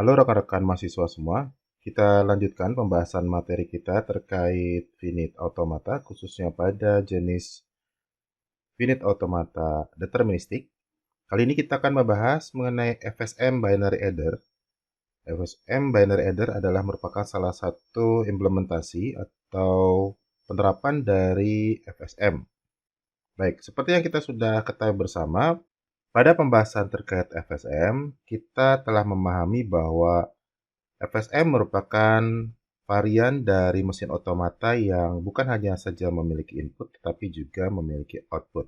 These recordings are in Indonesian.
Halo rekan-rekan mahasiswa semua, kita lanjutkan pembahasan materi kita terkait finite automata, khususnya pada jenis finite automata deterministik. Kali ini kita akan membahas mengenai FSM binary adder. FSM binary adder adalah merupakan salah satu implementasi atau penerapan dari FSM. Baik, seperti yang kita sudah ketahui bersama, pada pembahasan terkait FSM, kita telah memahami bahwa FSM merupakan varian dari mesin otomata yang bukan hanya saja memiliki input, tetapi juga memiliki output.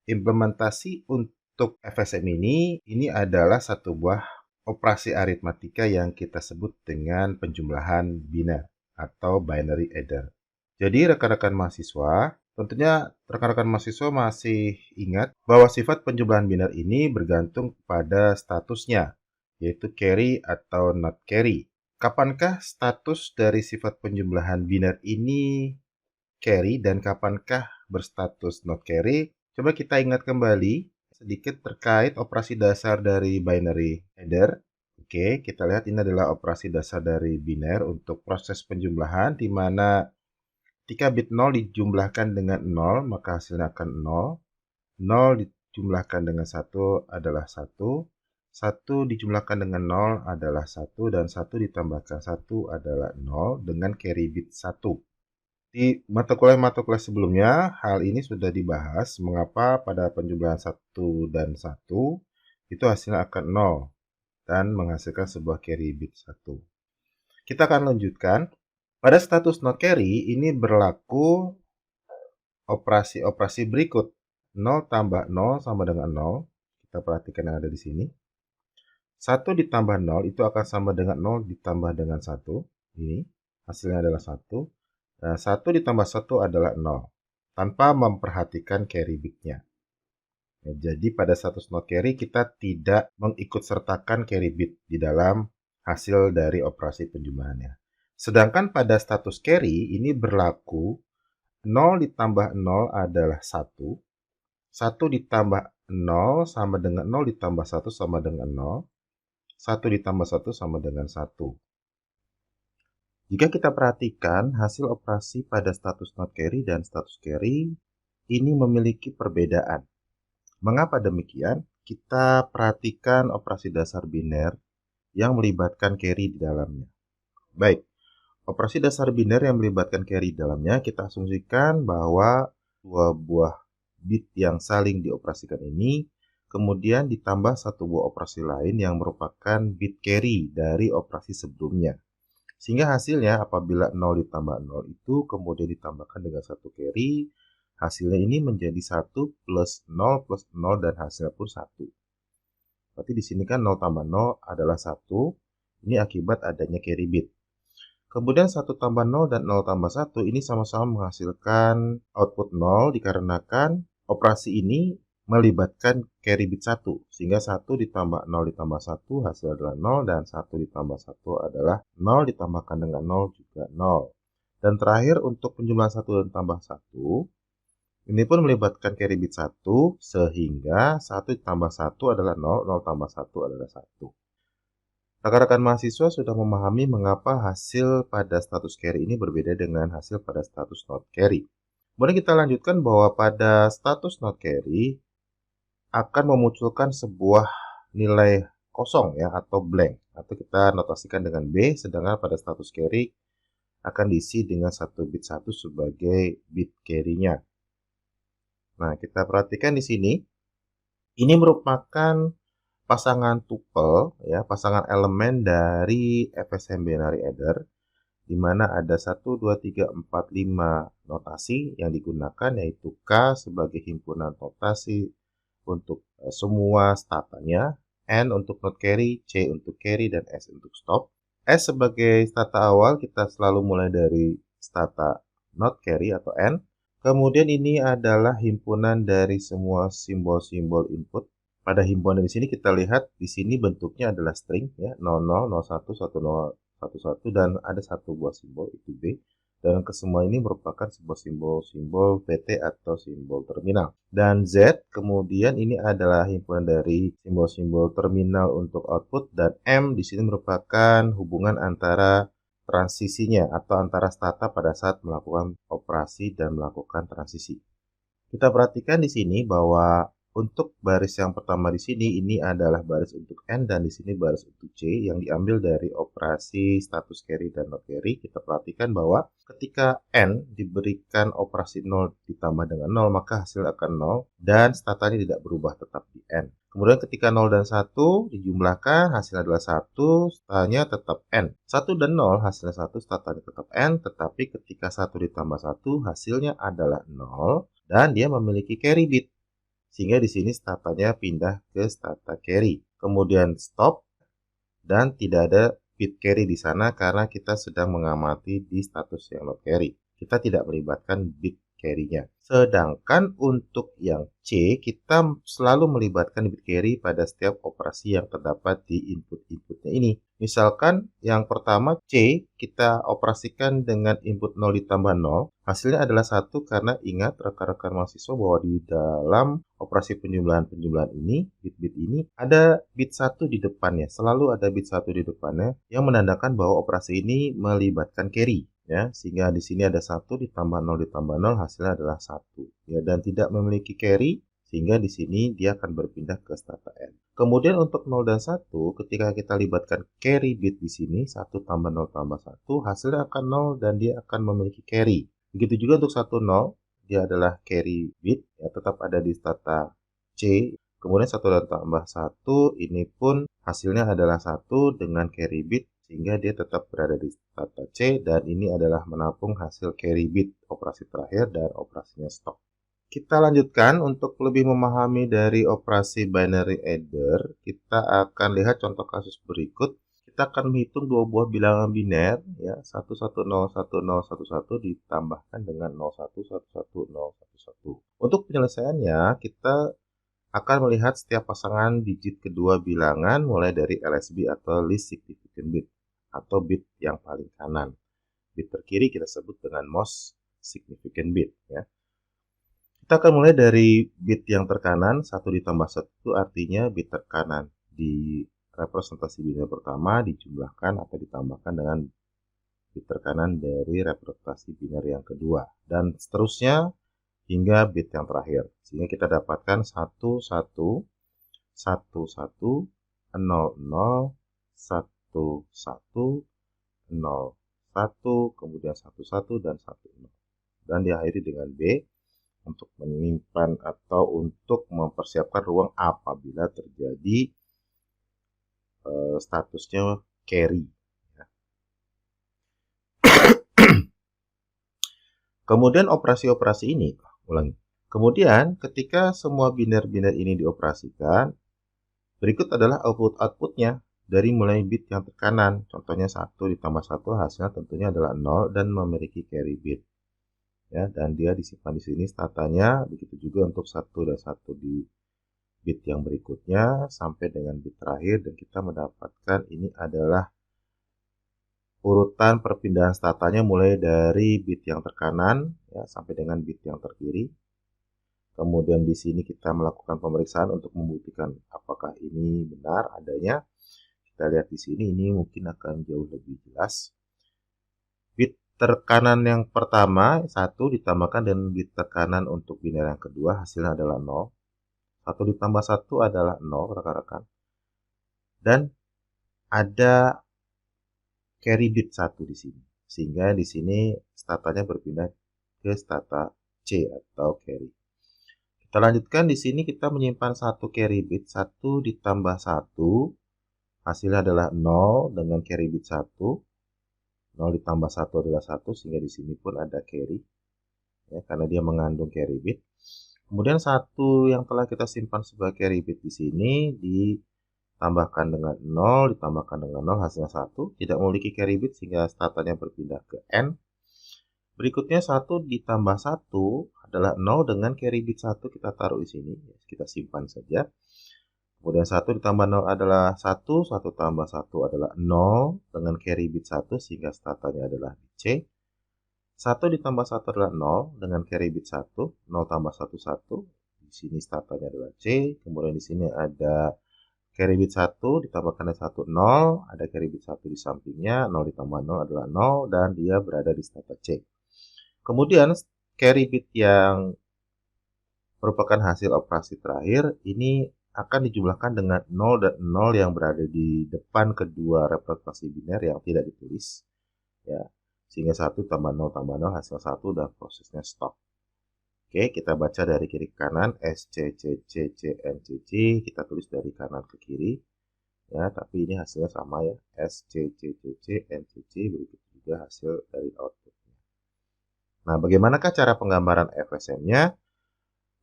Implementasi untuk FSM ini adalah satu buah operasi aritmatika yang kita sebut dengan penjumlahan biner atau binary adder. Jadi rekan-rekan mahasiswa, tentunya rekan-rekan mahasiswa masih ingat bahwa sifat penjumlahan biner ini bergantung pada statusnya, yaitu carry atau not carry. Kapankah status dari sifat penjumlahan biner ini carry dan kapankah berstatus not carry? Coba kita ingat kembali sedikit terkait operasi dasar dari binary adder. Oke, kita lihat ini adalah operasi dasar dari biner untuk proses penjumlahan di mana ketika bit 0 dijumlahkan dengan 0, maka hasilnya akan 0. 0 dijumlahkan dengan 1 adalah 1. 1 dijumlahkan dengan 0 adalah 1. Dan 1 ditambahkan 1 adalah 0 dengan carry bit 1. Di mata kuliah sebelumnya, hal ini sudah dibahas mengapa pada penjumlahan 1 dan 1 itu hasilnya akan 0 dan menghasilkan sebuah carry bit 1. Kita akan lanjutkan. Pada status not carry, ini berlaku operasi-operasi berikut. 0 tambah 0 sama dengan 0. Kita perhatikan yang ada di sini. 1 ditambah 0 itu akan sama dengan 0 ditambah dengan 1. Ini hasilnya adalah 1. Nah, 1 ditambah 1 adalah 0. Tanpa memperhatikan carry bitnya. Ya, jadi pada status not carry kita tidak mengikutsertakan carry bit di dalam hasil dari operasi penjumlahannya. Sedangkan pada status carry ini berlaku 0 ditambah 0 adalah 1. 1 ditambah 0 sama dengan 0 ditambah 1 sama dengan 0. 1 ditambah 1 sama dengan 1. Jika kita perhatikan hasil operasi pada status not carry dan status carry ini memiliki perbedaan. Mengapa demikian? Kita perhatikan operasi dasar biner yang melibatkan carry di dalamnya. Baik, operasi dasar biner yang melibatkan carry di dalamnya, kita asumsikan bahwa dua buah bit yang saling dioperasikan ini kemudian ditambah satu buah operasi lain yang merupakan bit carry dari operasi sebelumnya. Sehingga hasilnya apabila 0 ditambah 0 itu kemudian ditambahkan dengan satu carry, hasilnya ini menjadi 1 plus 0 dan hasilnya pun 1. Berarti di sini kan 0 tambah 0 adalah 1. Ini akibat adanya carry bit. Kemudian 1 tambah 0 dan 0 tambah 1 ini sama-sama menghasilkan output 0 dikarenakan operasi ini melibatkan carry bit 1. Sehingga 1 ditambah 0 ditambah 1 hasil adalah 0 dan 1 ditambah 1 adalah 0 ditambahkan dengan 0 juga 0. Dan terakhir untuk penjumlahan 1 dan tambah 1 ini pun melibatkan carry bit 1 sehingga 1 ditambah 1 adalah 0, 0 tambah 1 adalah 1. Rekan-rekan mahasiswa sudah memahami mengapa hasil pada status carry ini berbeda dengan hasil pada status not carry. Kemudian kita lanjutkan bahwa pada status not carry akan memunculkan sebuah nilai kosong ya atau blank atau kita notasikan dengan B, sedangkan pada status carry akan diisi dengan satu bit 1 sebagai bit carry-nya. Nah, kita perhatikan di sini. Ini merupakan pasangan tuple ya, pasangan elemen dari FSM binary adder di mana ada 1 2 3 4 5 notasi yang digunakan, yaitu K sebagai himpunan notasi untuk semua statanya, N untuk not carry, C untuk carry, dan S untuk stop. S sebagai stata awal kita selalu mulai dari stata not carry atau N. Kemudian ini adalah himpunan dari semua simbol-simbol input. Pada himpunan di sini kita lihat di sini bentuknya adalah string ya, 00, 01, 10, 11 dan ada satu buah simbol itu B. Dan kesemua ini merupakan sebuah simbol-simbol PT atau simbol terminal. Dan Z kemudian ini adalah himpunan dari simbol-simbol terminal untuk output, dan M di sini merupakan hubungan antara transisinya atau antara stata pada saat melakukan operasi dan melakukan transisi. Kita perhatikan di sini bahwa untuk baris yang pertama di sini ini adalah baris untuk N, dan di sini baris untuk C yang diambil dari operasi status carry dan not carry. Kita perhatikan bahwa ketika N diberikan operasi 0 ditambah dengan 0, maka hasil akan 0 dan statanya tidak berubah, tetap di N. Kemudian ketika 0 dan 1 dijumlahkan, hasilnya adalah 1, statanya tetap N. 1 dan 0 hasilnya 1, statanya tetap N, tetapi ketika 1 ditambah 1 hasilnya adalah 0 dan dia memiliki carry bit. Sehingga di sini statanya pindah ke stata carry. Kemudian stop dan tidak ada bit carry di sana karena kita sedang mengamati di status yang not carry. Kita tidak melibatkan bit carry-nya. Sedangkan untuk yang C, kita selalu melibatkan bit carry pada setiap operasi yang terdapat di input-inputnya ini. Misalkan yang pertama C, kita operasikan dengan input 0 ditambah 0. Hasilnya adalah 1 karena ingat rekan-rekan mahasiswa bahwa di dalam operasi penjumlahan-penjumlahan ini, bit-bit ini, ada bit 1 di depannya. Selalu ada bit 1 di depannya yang menandakan bahwa operasi ini melibatkan carry. Ya, sehingga di sini ada 1 ditambah 0 ditambah 0 hasilnya adalah 1. Ya, dan tidak memiliki carry, sehingga di sini dia akan berpindah ke stata N. Kemudian untuk 0 dan 1, ketika kita libatkan carry bit di sini, 1 tambah 0 tambah 1, hasilnya akan 0 dan dia akan memiliki carry. Begitu juga untuk 1, 0, dia adalah carry bit, ya, tetap ada di stata C. Kemudian 1 dan tambah 1, ini pun hasilnya adalah 1 dengan carry bit, sehingga dia tetap berada di stata C, dan ini adalah menampung hasil carry bit operasi terakhir dan operasinya stop. Kita lanjutkan untuk lebih memahami dari operasi binary adder. Kita akan lihat contoh kasus berikut. Kita akan menghitung dua buah bilangan biner, ya, 1101011 ditambahkan dengan 01111011. Untuk penyelesaiannya, kita akan melihat setiap pasangan digit kedua bilangan mulai dari LSB atau least significant bit atau bit yang paling kanan. Bit terkiri kita sebut dengan most significant bit, ya. Kita akan mulai dari bit yang terkanan, 1 ditambah 1 artinya bit terkanan di representasi biner pertama dijumlahkan atau ditambahkan dengan bit terkanan dari representasi biner yang kedua, dan seterusnya hingga bit yang terakhir. Sehingga kita dapatkan 1, 1, 1, 1, 0, 0, 1, 1, 0, 1, kemudian 1, 1, dan 1, 0. Dan diakhiri dengan B untuk menyimpan atau untuk mempersiapkan ruang apabila terjadi statusnya carry. Kemudian operasi-operasi ini, kemudian ketika semua biner-biner ini dioperasikan, berikut adalah output-outputnya dari mulai bit yang terkanan. Contohnya 1 ditambah 1 hasilnya tentunya adalah 0 dan memiliki carry bit. Ya, dan dia disimpan di sini statanya. Begitu juga untuk 1 dan 1 di bit yang berikutnya sampai dengan bit terakhir, dan kita mendapatkan ini adalah urutan perpindahan statanya mulai dari bit yang terkanan, ya, sampai dengan bit yang terkiri. Kemudian di sini kita melakukan pemeriksaan untuk membuktikan apakah ini benar adanya. Kita lihat di sini, ini mungkin akan jauh lebih jelas. Bit terkanan yang pertama 1 ditambahkan dengan bit tekanan untuk biner yang kedua, hasilnya adalah 0. 1 ditambah 1 adalah 0, rekan-rekan. Dan ada carry bit 1 di sini. Sehingga di sini statanya berpindah ke stata C atau carry. Kita lanjutkan di sini, kita menyimpan 1 carry bit, 1 ditambah 1 hasilnya adalah 0 dengan carry bit 1. 0 ditambah 1 adalah 1, sehingga di sini pun ada carry, ya, karena dia mengandung carry bit. Kemudian 1 yang telah kita simpan sebagai carry bit di sini ditambahkan dengan 0, ditambahkan dengan 0, hasilnya 1. Tidak memiliki carry bit sehingga statanya berpindah ke N. Berikutnya 1 ditambah 1 adalah 0 dengan carry bit 1, kita taruh di sini, kita simpan saja. Kemudian 1 ditambah 0 adalah 1, 1 tambah 1 adalah 0 dengan carry bit 1 sehingga statanya adalah C. 1 ditambah 1 adalah 0 dengan carry bit 1, 0 tambah 1, 1. Di sini startanya adalah C, kemudian di sini ada carry bit 1 ditambahkan dengan 1, 0, ada carry bit 1 di sampingnya, 0 ditambah 0 adalah 0, dan dia berada di starter C. Kemudian carry bit yang merupakan hasil operasi terakhir, ini akan dijumlahkan dengan 0 dan 0 yang berada di depan kedua representasi biner yang tidak ditulis. Ya, sehingga 1 tambah 0 tambah 0 hasil 1 dan prosesnya stop. Oke, kita baca dari kiri ke kanan, S, C, C, C, C, N, C, C. Kita tulis dari kanan ke kiri. Ya, tapi ini hasilnya sama ya. S, C, C, C, C, N, C, C. Berikut juga hasil dari outputnya. Nah, bagaimanakah cara penggambaran FSM-nya?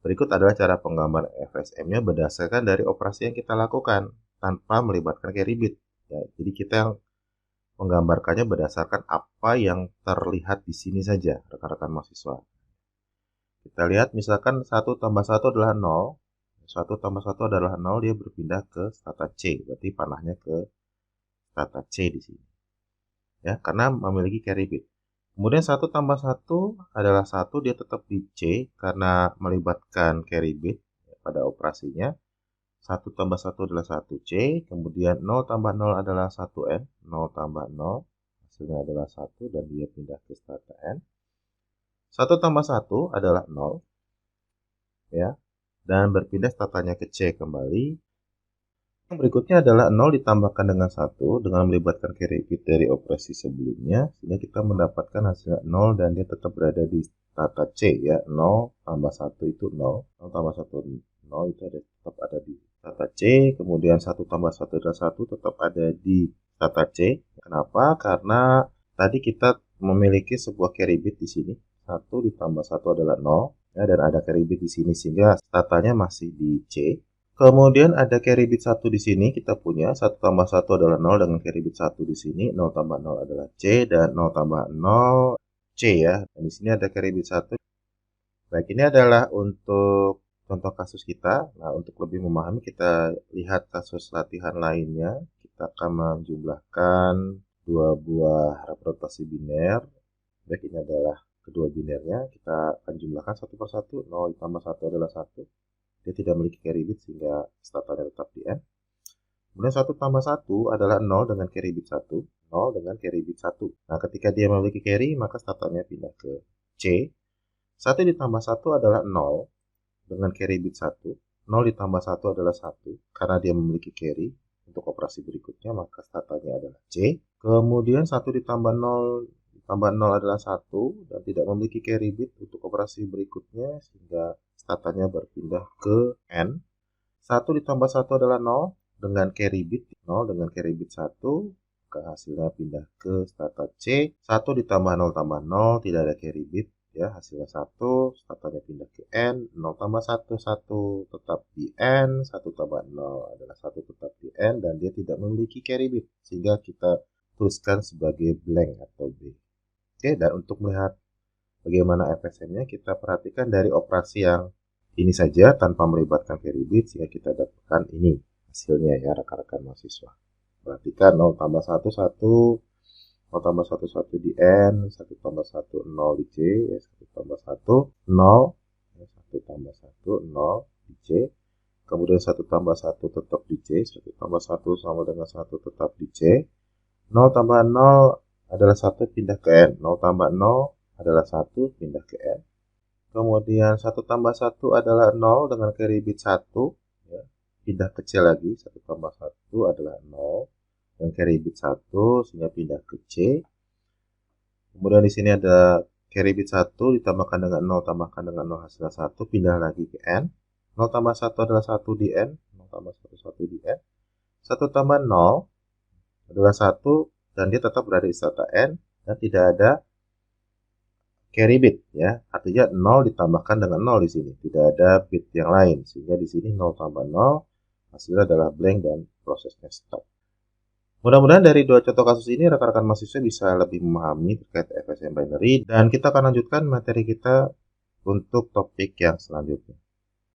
Berikut adalah cara penggambaran FSM-nya berdasarkan dari operasi yang kita lakukan tanpa melibatkan carry bit. Ya, jadi kita yang menggambarkannya berdasarkan apa yang terlihat di sini saja, rekan-rekan mahasiswa. Kita lihat misalkan 1 tambah 1 adalah 0. 1 tambah 1 adalah 0, dia berpindah ke stata C. Berarti panahnya ke stata C di sini. Ya, karena memiliki carry bit. Kemudian 1 tambah 1 adalah 1, dia tetap di C karena melibatkan carry bit pada operasinya. 1 tambah 1 adalah 1C, kemudian 0 tambah 0 adalah 1N, 0 tambah 0, hasilnya adalah 1 dan dia pindah ke stata N. 1 tambah 1 adalah 0, ya, dan berpindah statanya ke C kembali. Yang berikutnya adalah 0 ditambahkan dengan 1 dengan melibatkan carry bit dari operasi sebelumnya, sehingga kita mendapatkan hasilnya 0 dan dia tetap berada di stata C ya. 0 tambah 1 itu 0, 0 tambah 1 0 itu tetap ada di stata C, kemudian 1 tambah 1 adalah 1 tetap ada di stata C. Kenapa? Karena tadi kita memiliki sebuah carry bit di sini. 1 ditambah 1 adalah 0 ya, dan ada carry bit di sini sehingga statanya masih di C. Kemudian ada carry bit 1 di sini, kita punya 1 tambah 1 adalah 0 dengan carry bit 1 di sini, 0 tambah 0 adalah C, dan 0 tambah 0 C ya. Dan di sini ada carry bit 1. Baik, ini adalah untuk contoh kasus kita. Nah, untuk lebih memahami kita lihat kasus latihan lainnya. Kita akan menjumlahkan dua buah representasi biner. Baik, ini adalah kedua binernya. Kita akan jumlahkan satu per satu. 0 ditambah 1 adalah 1. Dia tidak memiliki carry bit sehingga statanya tetap di N. Kemudian 1 tambah 1 adalah 0 dengan carry bit 1. 0 dengan carry bit 1. Nah, ketika dia memiliki carry, maka statanya pindah ke C. 1 ditambah 1 adalah 0 dengan carry bit 1. 0 ditambah 1 adalah 1. Karena dia memiliki carry, untuk operasi berikutnya, maka statanya adalah C. Kemudian 1 ditambah 0 tambah 0 adalah 1 dan tidak memiliki carry bit untuk operasi berikutnya sehingga statanya berpindah ke N. 1 ditambah 1 adalah 0 dengan carry bit 0 dengan carry bit 1, maka hasilnya pindah ke stata C. 1 ditambah 0 tambah 0 tidak ada carry bit ya, hasilnya 1, statanya pindah ke N. 0 tambah 1 1 tetap di N, 1 tambah 0 adalah 1 tetap di N dan dia tidak memiliki carry bit sehingga kita tuliskan sebagai blank atau B. Oke, dan untuk melihat bagaimana FSM-nya, kita perhatikan dari operasi yang ini saja tanpa melibatkan carry bit, sehingga kita dapatkan ini hasilnya ya rekan-rekan mahasiswa. Perhatikan 0 tambah 1, 1, 0 tambah 1, 1 di N, 1 tambah 1, 0 di C, 1 tambah 1, 0, 1 tambah 1, 0 di C, kemudian 1 tambah 1 tetap di C, 1 tambah 1 sama dengan 1 tetap di C, 0 tambah 0 adalah 1 pindah ke N, 0 tambah 0 adalah 1 pindah ke N. Kemudian 1 tambah 1 adalah 0 dengan carry bit 1 ya. Pindah ke C lagi, 1 tambah 1 adalah 0 dengan carry bit 1 sehingga pindah ke C. Kemudian di sini ada carry bit 1 ditambahkan dengan 0 tambahkan dengan 0 hasilnya 1 pindah lagi ke N. 0 tambah 1 adalah 1 di N, 0 tambah 1 1 di N. 1 tambah 0 adalah 1 dan dia tetap berada di stata N dan tidak ada carry bit ya. Artinya 0 ditambahkan dengan 0 di sini, tidak ada bit yang lain sehingga di sini 0 tambah 0 hasilnya adalah blank dan prosesnya stop. Mudah-mudahan dari dua contoh kasus ini rekan-rekan mahasiswa bisa lebih memahami terkait FSM binary dan kita akan lanjutkan materi kita untuk topik yang selanjutnya.